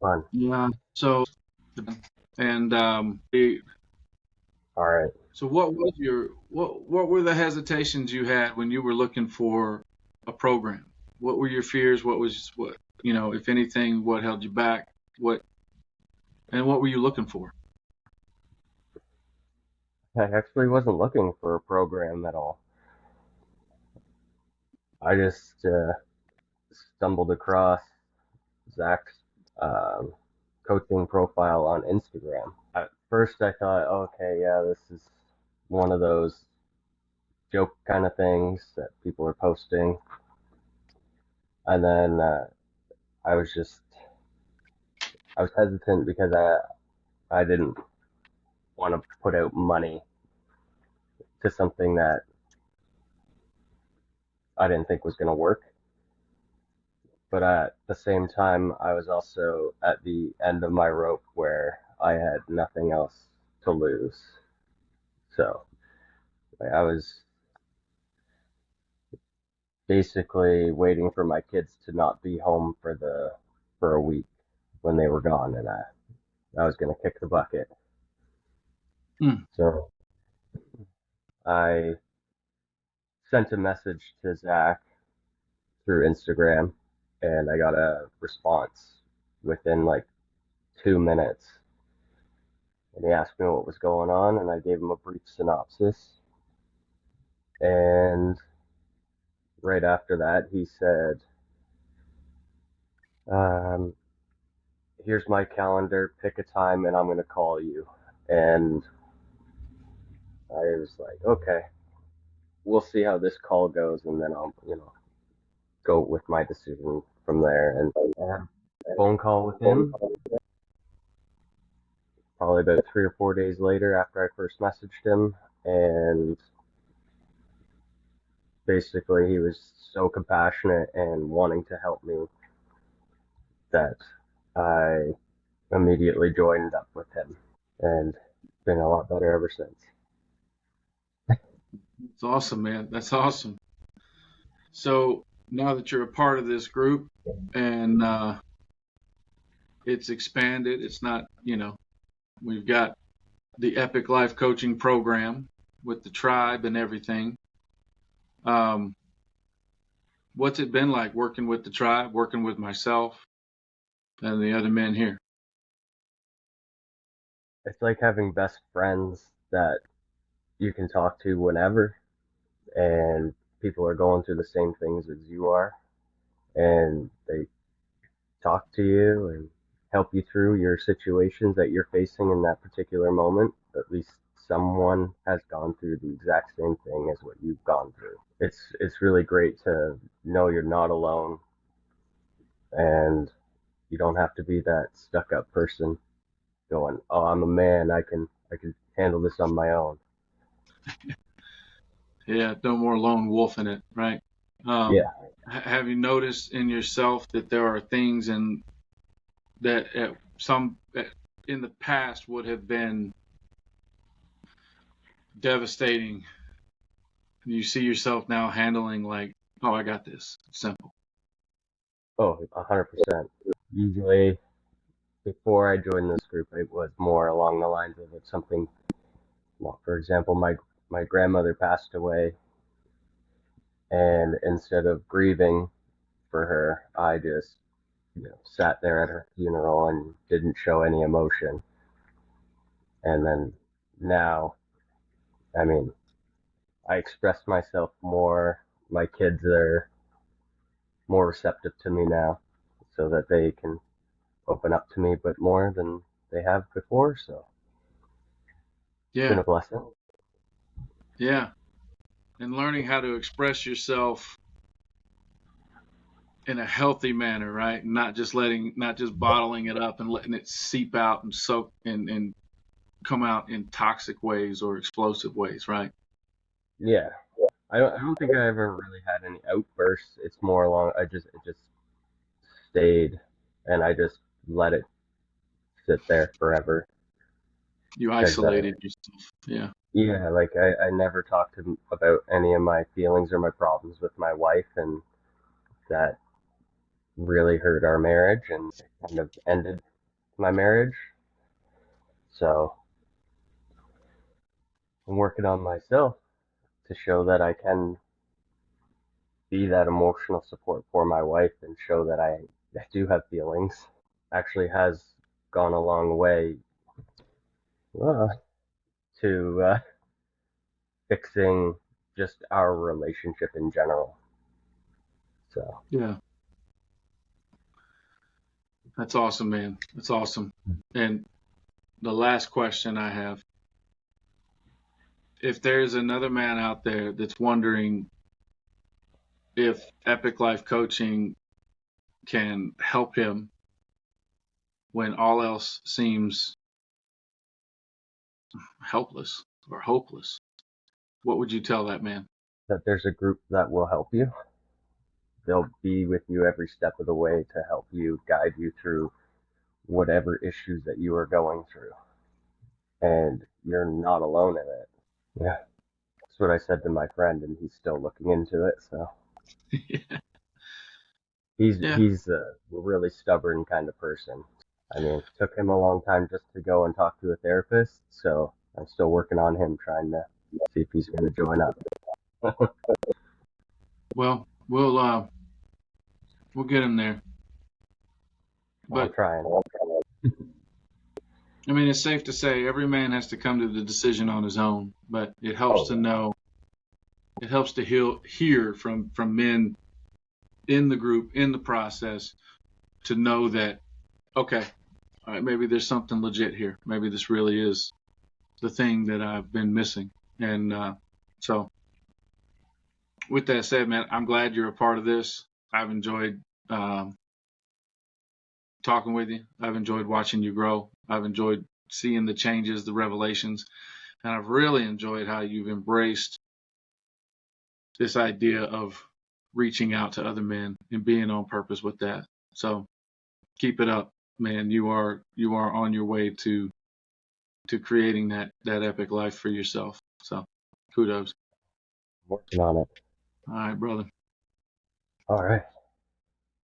Fun. Yeah. So, and All right. so what were the hesitations you had when you were looking for a program? What were your fears? What if anything, what held you back? What and what were you looking for? I actually wasn't looking for a program at all. I just stumbled across Zach's um, coaching profile on Instagram. At first, I thought, okay, yeah, this is one of those joke kind of things that people are posting. And then I was just, I was hesitant because I didn't want to put out money to something that I didn't think was going to work. But at the same time, I was also at the end of my rope where I had nothing else to lose. So I was basically waiting for my kids to not be home for a week when they were gone, and I was gonna kick the bucket. Hmm. So I sent a message to Zach through Instagram, and I got a response within like 2 minutes. And he asked me what was going on, and I gave him a brief synopsis. And right after that, he said, um, "Here's my calendar. Pick a time, and I'm going to call you." And I was like, "Okay, we'll see how this call goes, and then I'll, go with my decision from there." And I had a phone call with him probably about 3 or 4 days later after I first messaged him, and basically he was so compassionate and wanting to help me that I immediately joined up with him, and it's been a lot better ever since. That's awesome, man. That's awesome. So now that you're a part of this group and it's expanded, it's not, we've got the Epic Life Coaching Program with the tribe and everything. Um, what's it been like working with the tribe, working with myself and the other men here? It's like having best friends that you can talk to whenever, and people are going through the same things as you are, and they talk to you and help you through your situations that you're facing in that particular moment. At least someone has gone through the exact same thing as what you've gone through. It's really great to know you're not alone, and you don't have to be that stuck up person going, "Oh, I'm a man. I can handle this on my own." Yeah, no more lone wolf in it, right? Yeah. Have you noticed in yourself that there are things that in the past would have been devastating? You see yourself now handling like, oh, I got this. It's simple. Oh, 100%. Usually, before I joined this group, it was more along the lines of it's something. Well, for example, my grandmother passed away, and instead of grieving for her, I just sat there at her funeral and didn't show any emotion. And then now, I mean, I express myself more. My kids are more receptive to me now, so that they can open up to me, but more than they have before. So it's been Yeah, a blessing. yeah. And learning how to express yourself in a healthy manner, right? Not just bottling it up and letting it seep out and soak and come out in toxic ways or explosive ways, right? Yeah, I don't think I ever really had any outbursts. It's more along. It just stayed, and I just let it sit there forever. You Because isolated yourself. Yeah. yeah, like I never talked about any of my feelings or my problems with my wife, and that really hurt our marriage and it kind of ended my marriage. So I'm working on myself to show that I can be that emotional support for my wife and show that I do have feelings. Actually has gone a long way uh, to fixing just our relationship in general. So Yeah, that's awesome, man. That's awesome. And the last question I have, if there's another man out there that's wondering if Epic Life Coaching can help him when all else seems helpless or hopeless, what would you tell that man? that there's a group that will help you. They'll be with you every step of the way to help you, guide you through whatever issues that you are going through. And you're not alone in it. Yeah. That's what I said to my friend, and he's still looking into it. So he's Yeah. he's a really stubborn kind of person. I mean, it took him a long time just to go and talk to a therapist. So I'm still working on him, trying to see if he's going to join up. Well, we'll get him there. I'm But trying. I mean, it's safe to say every man has to come to the decision on his own. But it helps Oh to yeah, know, it helps to hear from men in the group in the process to know that okay, all right, maybe there's something legit here. Maybe this really is the thing that I've been missing. And so, with that said, man, I'm glad you're a part of this. I've enjoyed um, talking with you. I've enjoyed watching you grow. I've enjoyed seeing the changes, the revelations, and I've really enjoyed how you've embraced this idea of reaching out to other men and being on purpose with that. So keep it up, man. You are on your way to creating that epic life for yourself. So kudos. I'm working on it. All right, brother. All right.